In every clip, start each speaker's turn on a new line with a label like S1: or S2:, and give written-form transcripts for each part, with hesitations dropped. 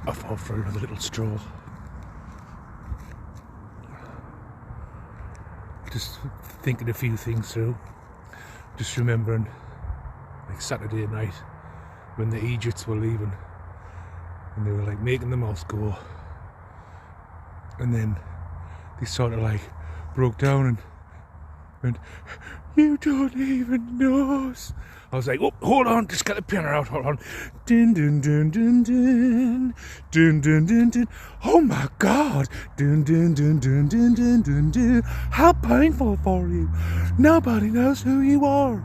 S1: off out for another little stroll. Just thinking a few things through. Just remembering like Saturday night when the Egypts were leaving and they were like making the mouth go, and then they sort of like broke down and went, "You don't even know us." I was like, "Oh, hold on, just get the piano out, hold on." Dun dun dun dun dun dun dun dun dun. Oh my God! Dun dun dun dun dun dun dun dun. How painful for you! Nobody knows who you are.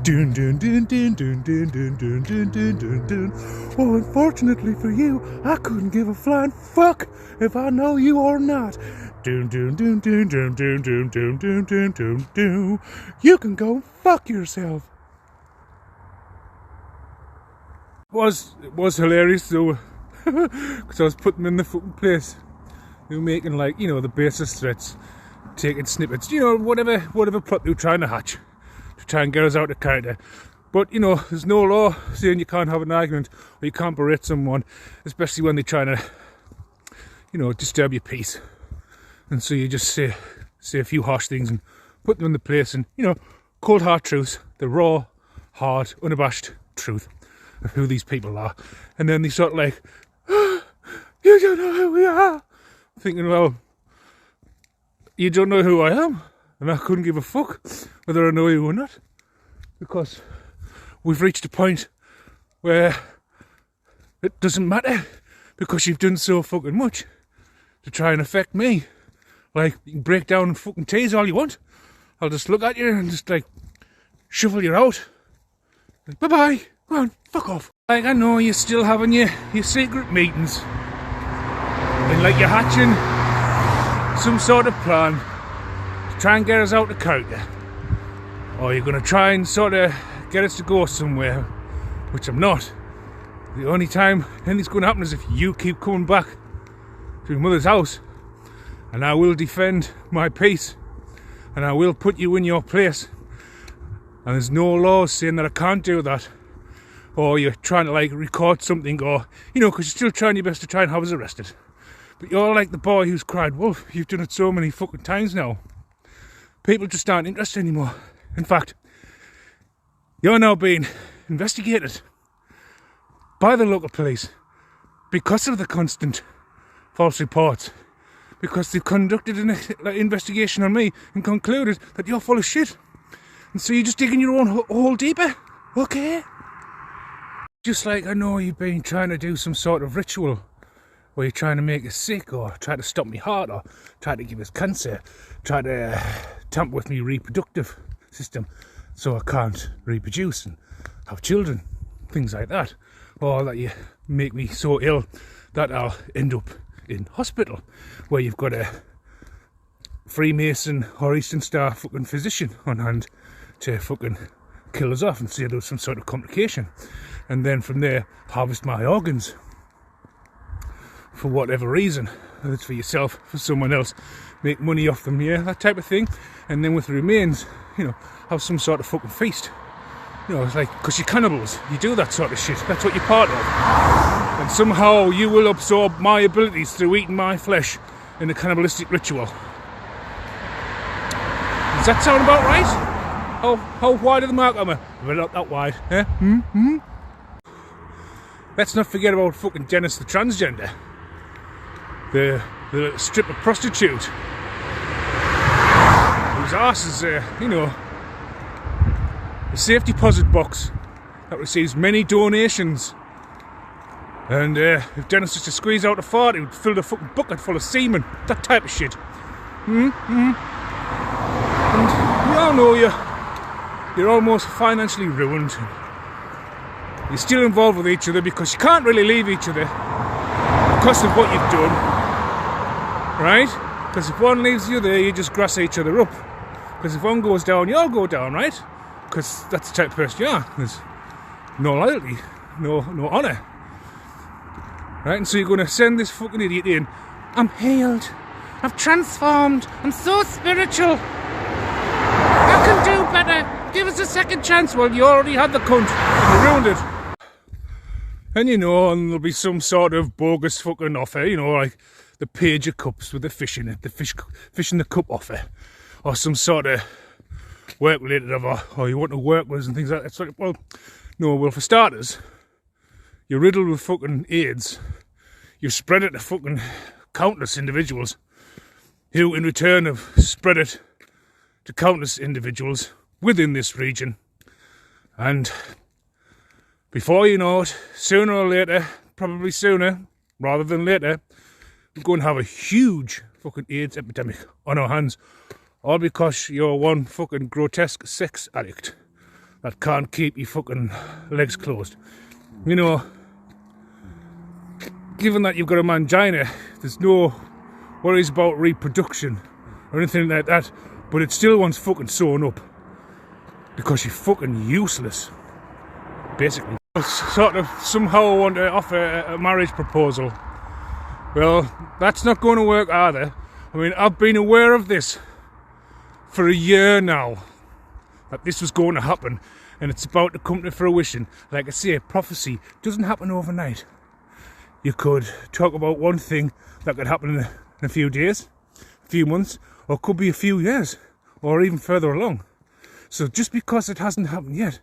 S1: Dun dun dun dun dun dun dun dun dun dun dun dun. Oh, unfortunately for you, I couldn't give a flying fuck if I know you or not. Dun dun dun dun dun dun dun dun dun dun dun dun. You can go fuck yourself. It was hilarious though, because I was putting them in the fucking place. They were making like, you know, the basis threats, taking snippets, you know, whatever plot they were trying to hatch to try and get us out of character. But you know, there's no law saying you can't have an argument or you can't berate someone, especially when they're trying to, you know, disturb your peace. And so you just say a few harsh things and put them in the place, and you know, cold hard truths, the raw, hard, unabashed truth of who these people are. And then they sort of like, "Oh, you don't know who we are." Thinking, well, you don't know who I am, and I couldn't give a fuck whether I know you or not, because we've reached a point where it doesn't matter, because you've done so fucking much to try and affect me. Like, you can break down and fucking tease all you want. I'll just look at you and just like shuffle you out. Like, bye-bye, go on, fuck off. Like, I know you're still having your secret meetings. And like you're hatching some sort of plan to try and get us out of character. Or you're going to try and sort of get us to go somewhere, which I'm not. The only time anything's going to happen is if you keep coming back to your mother's house. And I will defend my peace. And I will put you in your place. And there's no laws saying that I can't do that. Or you're trying to like record something, or, you know, because you're still trying your best to try and have us arrested. But you're like the boy who's cried wolf. You've done it so many fucking times now. People just aren't interested anymore. In fact, you're now being investigated by the local police because of the constant false reports. Because they've conducted an investigation on me and concluded that you're full of shit. And so you're just digging your own hole deeper. Okay? Just like I know you've been trying to do some sort of ritual where you're trying to make us sick, or try to stop me heart, or try to give us cancer, try to tamper with me reproductive system so I can't reproduce and have children, things like that. Or that you make me so ill that I'll end up in hospital, where you've got a Freemason or Eastern Star fucking physician on hand to fucking kill us off and say there was some sort of complication, and then from there harvest my organs for whatever reason, whether it's for yourself, for someone else, make money off them, yeah, that type of thing. And then with the remains, you know, have some sort of fucking feast. You know, it's like, because you're cannibals, you do that sort of shit, that's what you're part of. And somehow you will absorb my abilities through eating my flesh in a cannibalistic ritual. Does that sound about right? How wide are the mark armour? Well, not that wide, eh? Let's not forget about fucking Dennis the transgender. The stripper prostitute. Whose arse is, you know, a safe deposit box that receives many donations. And if Dennis was to squeeze out a fart, he would fill the fucking bucket full of semen. That type of shit. And we all know you're almost financially ruined. You're still involved with each other because you can't really leave each other because of what you've done, right? Because if one leaves the other, you just grass each other up. Because if one goes down, you all go down, right? Because that's the type of person you are. There's no loyalty, no honour, right? And so you're going to send this fucking idiot in. I'm healed. I've transformed. I'm so spiritual. I can do better. Give us a second chance. Well, you already had the cunt. You ruined it. And and there'll be some sort of bogus fucking offer, like the Pager cups with the fish in it, the fish in the cup offer, or some sort of work-related offer, or you want to work with us and things like that. It's like, well, no, well, for starters, you're riddled with fucking AIDS. You spread it to fucking countless individuals, who in return have spread it to countless individuals within this region. And before you know it, sooner or later, probably sooner rather than later, we're going to have a huge fucking AIDS epidemic on our hands. All because you're one fucking grotesque sex addict that can't keep your fucking legs closed. Given that you've got a mangina, there's no worries about reproduction or anything like that, but it still wants fucking sewn up because you're fucking useless, basically. Sort of somehow want to offer a marriage proposal. Well, that's not going to work either. I mean, I've been aware of this for a year now, that this was going to happen, and it's about to come to fruition. Like I say, prophecy doesn't happen overnight. You could talk about one thing that could happen in a few days, a few months, or it could be a few years, or even further along. So just because it hasn't happened yet,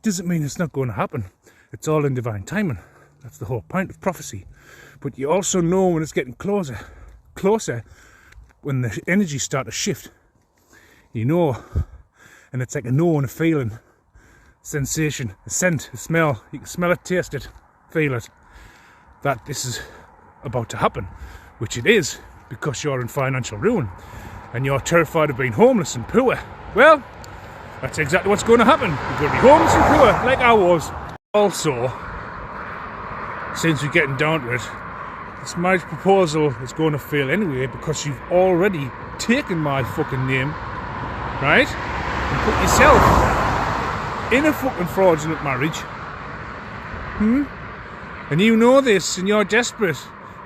S1: doesn't mean it's not going to happen. It's all in divine timing. That's the whole point of prophecy. But you also know when it's getting closer, when the energies start to shift. You know, and it's like a know and a feeling, sensation, a scent, a smell. You can smell it, taste it, feel it, that this is about to happen, which it is, because you're in financial ruin and you're terrified of being homeless and poor. Well, that's exactly what's going to happen. You're going to be homeless and poor, like I was. Also, since we're getting down to it, this marriage proposal is going to fail anyway, because you've already taken my fucking name, right, and put yourself in a fucking fraudulent marriage. And you know this, and you're desperate.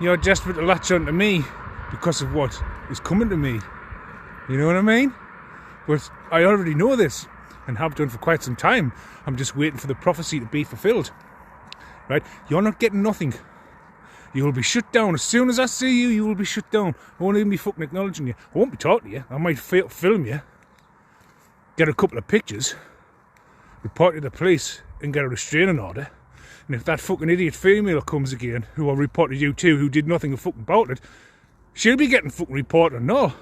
S1: You're desperate to latch onto me because of what is coming to me. You know what I mean? But I already know this, and have done for quite some time. I'm just waiting for the prophecy to be fulfilled. Right? You're not getting nothing. You will be shut down. As soon as I see you, you will be shut down. I won't even be fucking acknowledging you. I won't be talking to you. I might film you, get a couple of pictures, report to the police, and get a restraining order. And if that fucking idiot female comes again, who I reported you to, who did nothing fucking about it, she'll be getting fucking reported, no.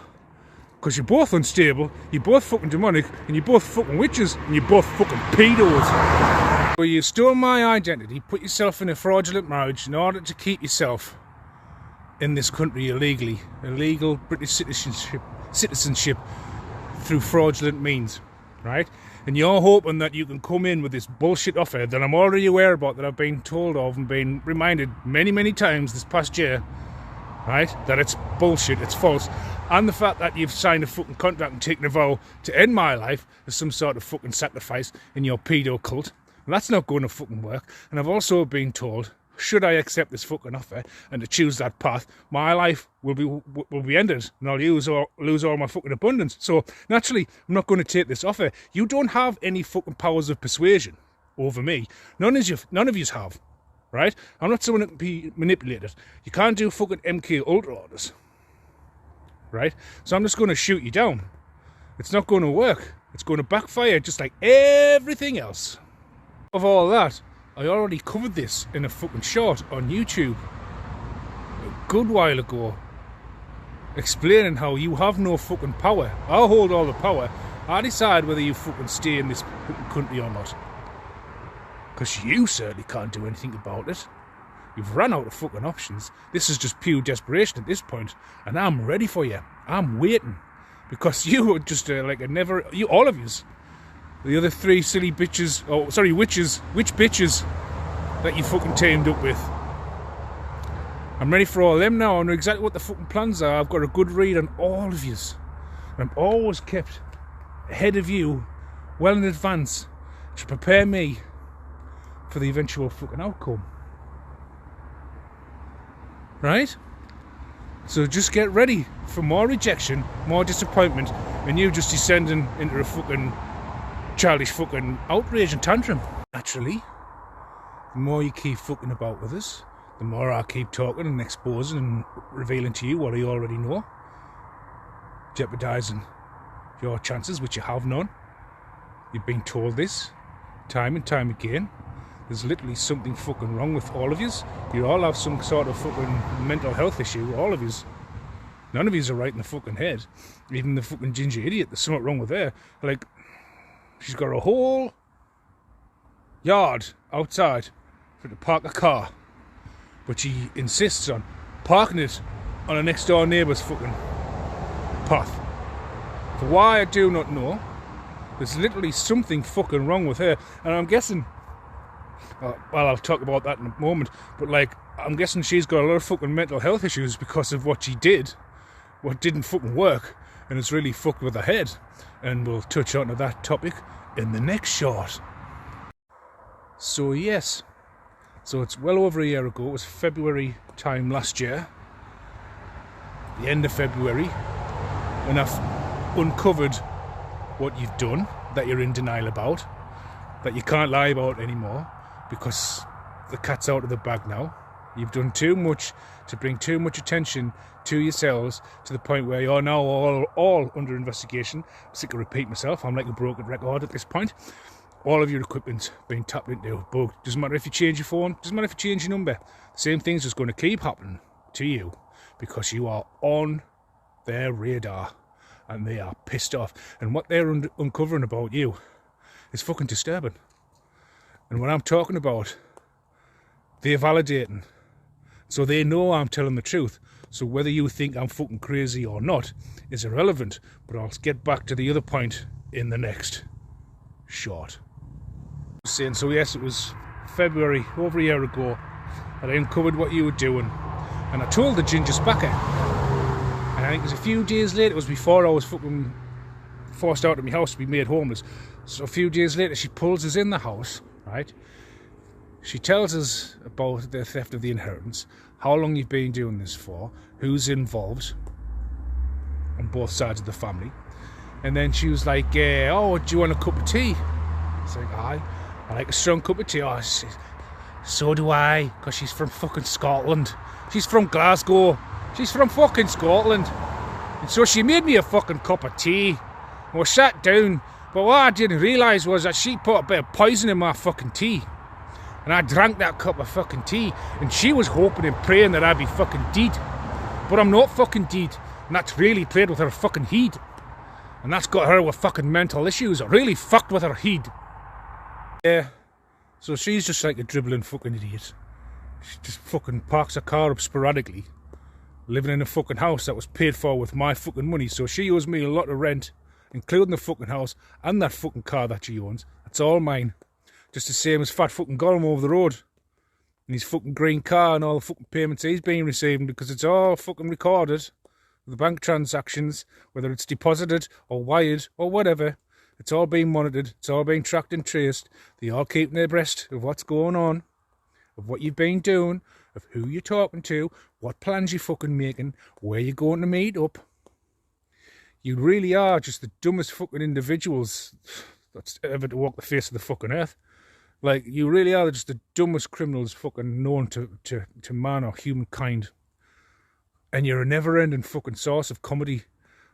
S1: Because you're both unstable, you're both fucking demonic, and you're both fucking witches, and you're both fucking pedos. Well, you stole my identity, put yourself in a fraudulent marriage in order to keep yourself in this country illegally. Illegal British citizenship through fraudulent means, right? And you're hoping that you can come in with this bullshit offer that I'm already aware about, that I've been told of and been reminded many, many times this past year, right? That it's bullshit, it's false. And the fact that you've signed a fucking contract and taken a vow to end my life as some sort of fucking sacrifice in your pedo cult. And that's not going to fucking work. And I've also been told, should I accept this fucking offer and to choose that path, my life will be ended, and I'll lose all my fucking abundance. So naturally, I'm not going to take this offer. You don't have any fucking powers of persuasion over me. None of you have, right? I'm not someone that can be manipulated. You can't do fucking MK Ultra orders, right? So I'm just going to shoot you down. It's not going to work. It's going to backfire just like everything else. Of all that, I already covered this in a fucking short on YouTube a good while ago, explaining how you have no fucking power. I hold all the power. I decide whether you fucking stay in this fucking country or not. Because you certainly can't do anything about it. You've run out of fucking options. This is just pure desperation at this point, and I'm ready for you. I'm waiting. Because you are just all of yous. The other three silly bitches, witch bitches that you fucking teamed up with. I'm ready for all of them now. I know exactly what the fucking plans are. I've got a good read on all of yous. I'm always kept ahead of you, well in advance, to prepare me for the eventual fucking outcome. Right? So just get ready for more rejection, more disappointment, and you just descending into a fucking childish fucking outrage and tantrum. Naturally, the more you keep fucking about with us, the more I keep talking and exposing and revealing to you what I already know, jeopardising your chances, which you have none. You've been told this time and time again. There's literally something fucking wrong with all of yous. You all have some sort of fucking mental health issue, all of yous. None of yous are right in the fucking head. Even the fucking ginger idiot, there's something wrong with her. Like, she's got a whole yard outside for to park a car, but she insists on parking it on a next door neighbour's fucking path. For why, I do not know. There's literally something fucking wrong with her, and I'm guessing, well, I'll talk about that in a moment, but like, I'm guessing she's got a lot of fucking mental health issues because of what she did, what didn't fucking work, and it's really fucked with her head. And we'll touch on to that topic in the next shot. So yes, so it's well over a year ago. It was February time last year, the end of February, when I've uncovered what you've done, that you're in denial about, that you can't lie about anymore, because the cat's out of the bag now. You've done too much to bring too much attention to yourselves, to the point where you're now all under investigation. I'm sick of repeating myself. I'm like a broken record at this point. All of your equipment's been tapped into, bugged. Doesn't matter if you change your phone, doesn't matter if you change your number. The same thing's just going to keep happening to you, because you are on their radar and they are pissed off. And what they're uncovering about you is fucking disturbing. And what I'm talking about, they're validating. So they know I'm telling the truth. So whether you think I'm fucking crazy or not is irrelevant. But I'll get back to the other point in the next shot. So yes, it was February, over a year ago, that I uncovered what you were doing. And I told the ginger spacker. And I think it was a few days later, it was before I was fucking forced out of my house to be made homeless. So a few days later, she pulls us in the house, right? She tells us about the theft of the inheritance, how long you've been doing this for, who's involved on both sides of the family. And then she was like, oh, do you want a cup of tea? I was like, aye, I like a strong cup of tea. Oh, so do I, because she's from fucking Scotland. She's from Glasgow. She's from fucking Scotland. And so she made me a fucking cup of tea. And we sat down. But what I didn't realise was that she put a bit of poison in my fucking tea. And I drank that cup of fucking tea. And she was hoping and praying that I'd be fucking dead. But I'm not fucking dead. And that's really played with her fucking head. And that's got her with fucking mental issues. It really fucked with her head. Yeah. So she's just like a dribbling fucking idiot. She just fucking parks her car up sporadically. Living in a fucking house that was paid for with my fucking money. So she owes me a lot of rent, including the fucking house and that fucking car that she owns. That's all mine. Just the same as fat fucking Gollum over the road. And his fucking green car and all the fucking payments he's been receiving, because it's all fucking recorded. The bank transactions, whether it's deposited or wired or whatever, it's all being monitored, it's all being tracked and traced. They all keep their abreast of what's going on, of what you've been doing, of who you're talking to, what plans you're fucking making, where you're going to meet up. You really are just the dumbest fucking individuals that's ever to walk the face of the fucking earth. Like, you really are just the dumbest criminals fucking known to man or humankind. And you're a never-ending fucking source of comedy.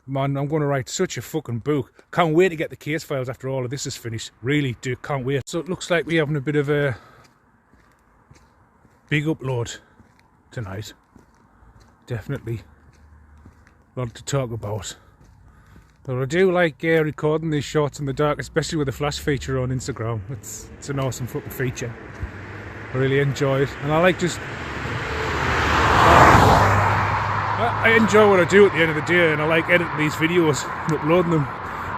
S1: Man, I'm going to write such a fucking book. Can't wait to get the case files after all of this is finished. Really do, can't wait. So it looks like we're having a bit of a big upload tonight. Definitely a lot to talk about. But I do like recording these shots in the dark, especially with the flash feature on Instagram. It's an awesome fucking feature. I really enjoy it. And I like just... I enjoy what I do at the end of the day, and I like editing these videos and uploading them.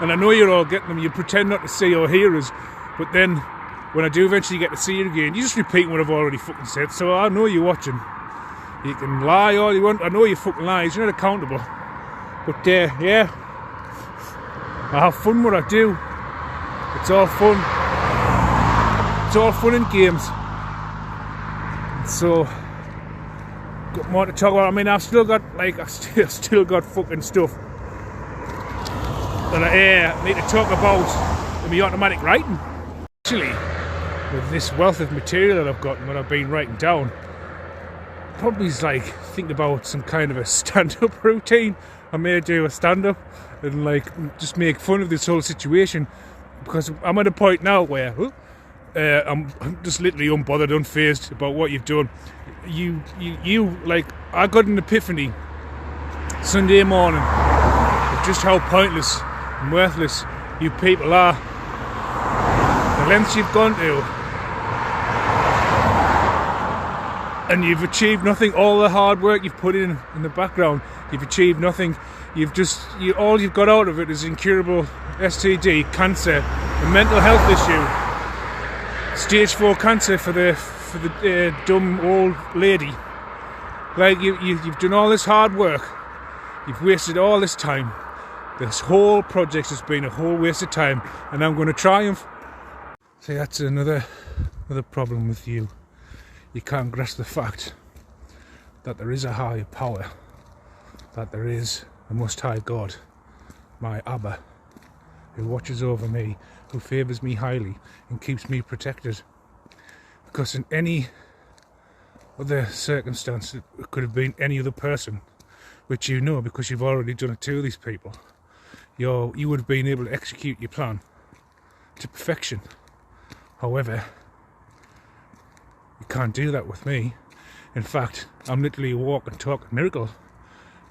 S1: And I know you're all getting them. You pretend not to see or hear us, but then when I do eventually get to see it again, you just repeat what I've already fucking said. So I know you're watching. You can lie all you want. I know you fucking lies. You're not accountable. But yeah, I have fun what I do. It's all fun. It's all fun and games. So, got more to talk about. I mean, I've still got fucking stuff that I need to talk about in my automatic writing. Actually, with this wealth of material that I've got and what I've been writing down, probably is like think about some kind of a stand-up routine. I may do a stand-up and like just make fun of this whole situation, because I'm at a point now where I'm just literally unbothered, unfazed about what you've done. You like, I got an epiphany Sunday morning of just how pointless and worthless you people are. The lengths you've gone to, and you've achieved nothing. All the hard work you've put in the background, you've achieved nothing. All you've got out of it is incurable STD, cancer, a mental health issue, stage 4 cancer for the dumb old lady. Like you've done all this hard work, you've wasted all this time. This whole project has been a whole waste of time, and I'm going to triumph. See, that's another problem with you. You can't grasp the fact that there is a higher power, that there is a Most High God, my Abba, who watches over me, who favours me highly and keeps me protected. Because in any other circumstance, it could have been any other person, which you know because you've already done it to these people. You would have been able to execute your plan to perfection. However, you can't do that with me. In fact, I'm literally a walk and talk miracle,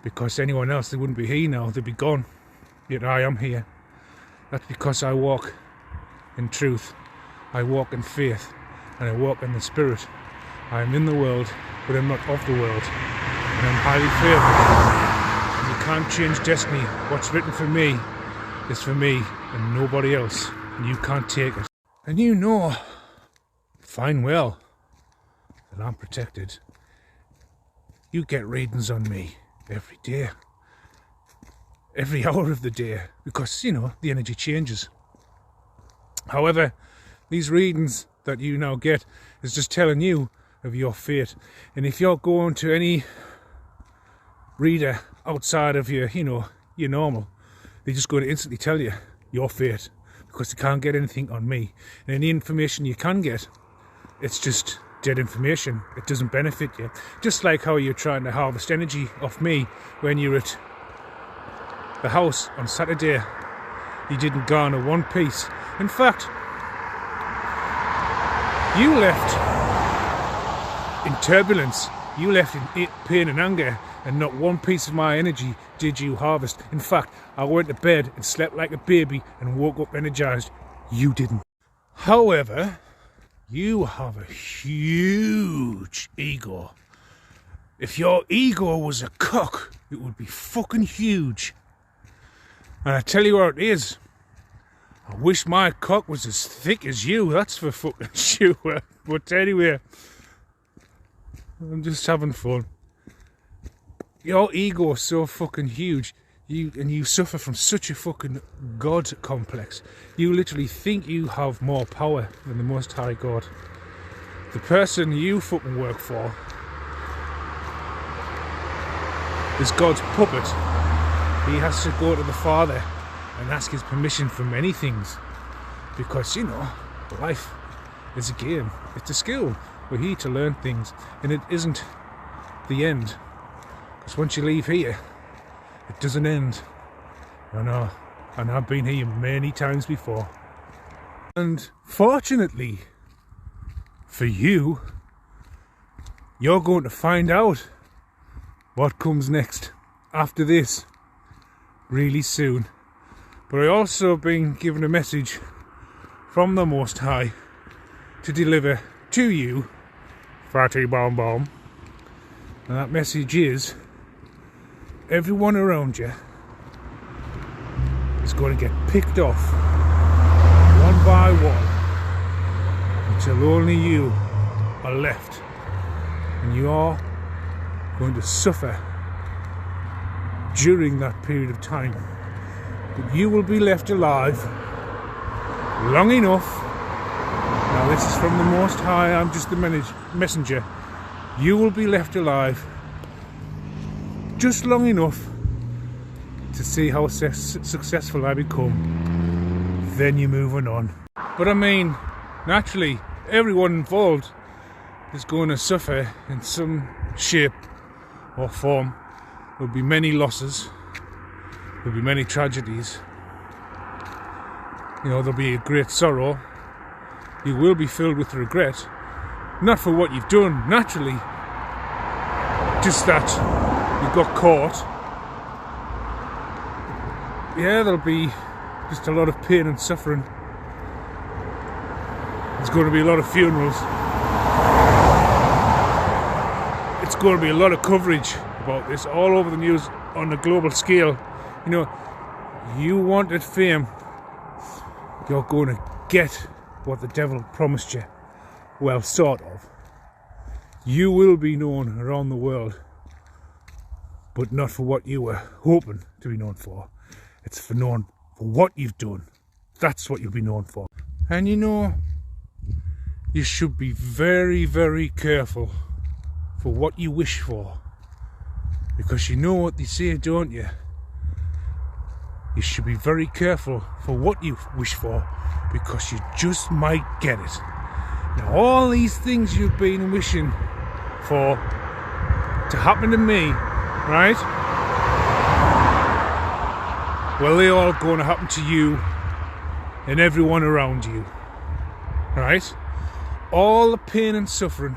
S1: because anyone else, they wouldn't be here now, they'd be gone. Yet I am here. That's because I walk in truth, I walk in faith, and I walk in the Spirit. I am in the world, but I'm not of the world, and I'm highly favoured. And you can't change destiny. What's written for me is for me and nobody else, and you can't take it. And you know fine well that I'm protected. You get readings on me every day, every hour of the day, because the energy changes. However, these readings that you now get is just telling you of your fate. And if you're going to any reader outside of your normal, they're just going to instantly tell you your fate, because they can't get anything on me. And any information you can get, it's just dead information. It doesn't benefit you. Just like how you're trying to harvest energy off me when you're at the house on Saturday. You didn't garner one piece. In fact, you left in turbulence. You left in pain and anger, and not one piece of my energy did you harvest. In fact, I went to bed and slept like a baby and woke up energized. You didn't. However, you have a huge ego. If your ego was a cock, it would be fucking huge. And I tell you what it is, I wish my cock was as thick as you, that's for fucking sure. But anyway, I'm just having fun. Your ego is so fucking huge. You suffer from such a fucking God complex. You literally think you have more power than the Most High God. The person you fucking work for is God's puppet. He has to go to the Father and ask his permission for many things. Because, life is a game. It's a skill. We're here to learn things. And it isn't the end. Because once you leave here, it doesn't end. I know. And I've been here many times before. And fortunately for you, you're going to find out what comes next after this really soon. But I also been given a message from the Most High to deliver to you, Fatty Bomb Bomb. And that message is, everyone around you is going to get picked off one by one until only you are left, and you are going to suffer during that period of time. But you will be left alive long enough. Now this is from the Most High, I'm just the messenger. You will be left alive just long enough to see how successful I become. Then you're moving on. But I mean, naturally, everyone involved is going to suffer in some shape or form. There'll be many losses, there'll be many tragedies, you know, there'll be a great sorrow. You will be filled with regret, not for what you've done, naturally, just that you got caught. Yeah, there'll be just a lot of pain and suffering. There's going to be a lot of funerals. It's going to be a lot of coverage about this all over the news on a global scale. You know, you wanted fame, you're going to get what the devil promised you. Well, sort of. You will be known around the world, but not for what you were hoping to be known for. It's for known for what you've done. That's what you'll be known for. And you know, you should be very, very careful for what you wish for, because you know what they say, don't you? You should be very careful for what you wish for, because you just might get it. Now, all these things you've been wishing for to happen to me, right? Well, they're all going to happen to you and everyone around you, right? All the pain and suffering,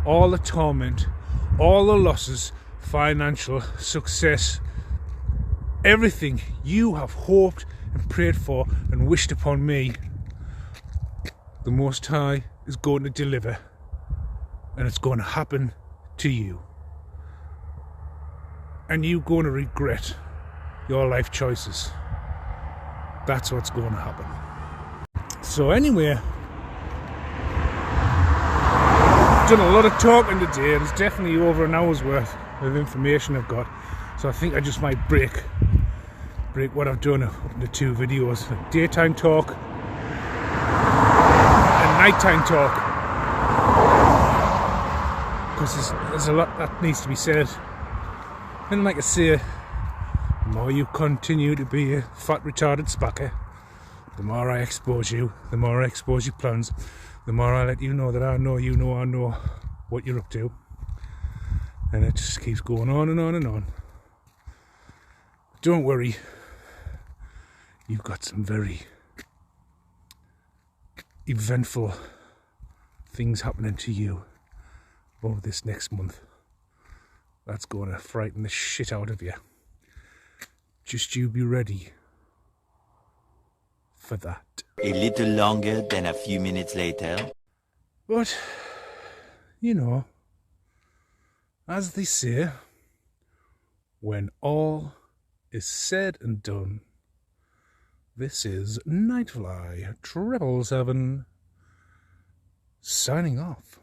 S1: all the torment, all the losses, financial success, everything you have hoped and prayed for and wished upon me, the Most High is going to deliver, and it's going to happen to you. And you're going to regret your life choices. That's what's going to happen. So anyway, I've done a lot of talking today. There's definitely over an hour's worth of information I've got. So I think I just might break what I've done up into 2 videos. Daytime talk and nighttime talk. Because there's a lot that needs to be said. And like I say, the more you continue to be a fat retarded spacker, the more I expose you, the more I expose your plans, the more I let you know that I know you know I know what you're up to. And it just keeps going on and on and on. Don't worry, you've got some very eventful things happening to you over this next month. That's going to frighten the shit out of you. Just you be ready for that.
S2: A little longer than a few minutes later.
S1: But, you know, as they say, when all is said and done, this is Nightfly 777 signing off.